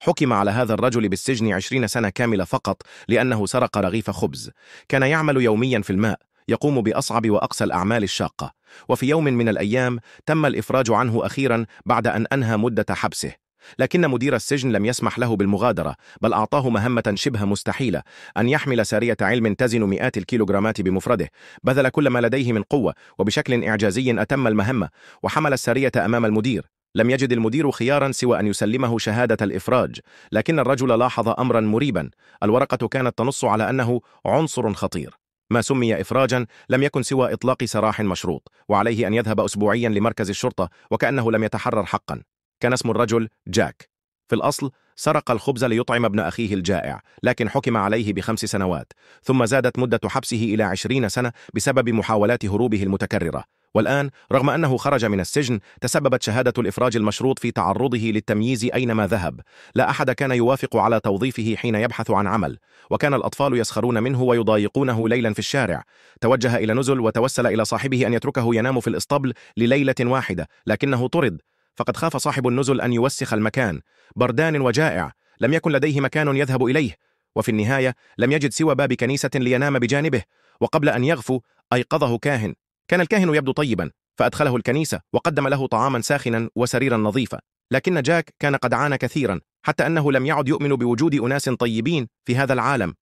حكم على هذا الرجل بالسجن 20 سنة كاملة فقط لأنه سرق رغيف خبز. كان يعمل يوميا في الماء، يقوم بأصعب وأقسى الأعمال الشاقة، وفي يوم من الأيام تم الإفراج عنه أخيرا بعد أن أنهى مدة حبسه. لكن مدير السجن لم يسمح له بالمغادرة، بل أعطاه مهمة شبه مستحيلة: أن يحمل سارية علم تزن مئات الكيلوغرامات بمفرده. بذل كل ما لديه من قوة، وبشكل إعجازي أتم المهمة وحمل السارية أمام المدير. لم يجد المدير خيارا سوى أن يسلمه شهادة الإفراج، لكن الرجل لاحظ أمرا مريبا: الورقة كانت تنص على أنه عنصر خطير. ما سمي إفراجا لم يكن سوى إطلاق سراح مشروط، وعليه أن يذهب أسبوعيا لمركز الشرطة، وكأنه لم يتحرر حقا. كان اسم الرجل جاك. في الأصل سرق الخبز ليطعم ابن أخيه الجائع، لكن حكم عليه ب5 سنوات، ثم زادت مدة حبسه إلى 20 سنة بسبب محاولات هروبه المتكررة. والآن رغم أنه خرج من السجن، تسببت شهادة الإفراج المشروط في تعرضه للتمييز أينما ذهب. لا أحد كان يوافق على توظيفه حين يبحث عن عمل، وكان الأطفال يسخرون منه ويضايقونه ليلا في الشارع. توجه إلى نزل وتوسل إلى صاحبه أن يتركه ينام في الإسطبل لليلة واحدة، لكنه طرد. فقد خاف صاحب النزل أن يوسخ المكان، بردان وجائع، لم يكن لديه مكان يذهب إليه، وفي النهاية لم يجد سوى باب كنيسة لينام بجانبه. وقبل أن يغفو أيقظه كاهن. كان الكاهن يبدو طيبا، فأدخله الكنيسة وقدم له طعاما ساخنا وسريرا نظيفا. لكن جاك كان قد عانى كثيرا، حتى أنه لم يعد يؤمن بوجود أناس طيبين في هذا العالم.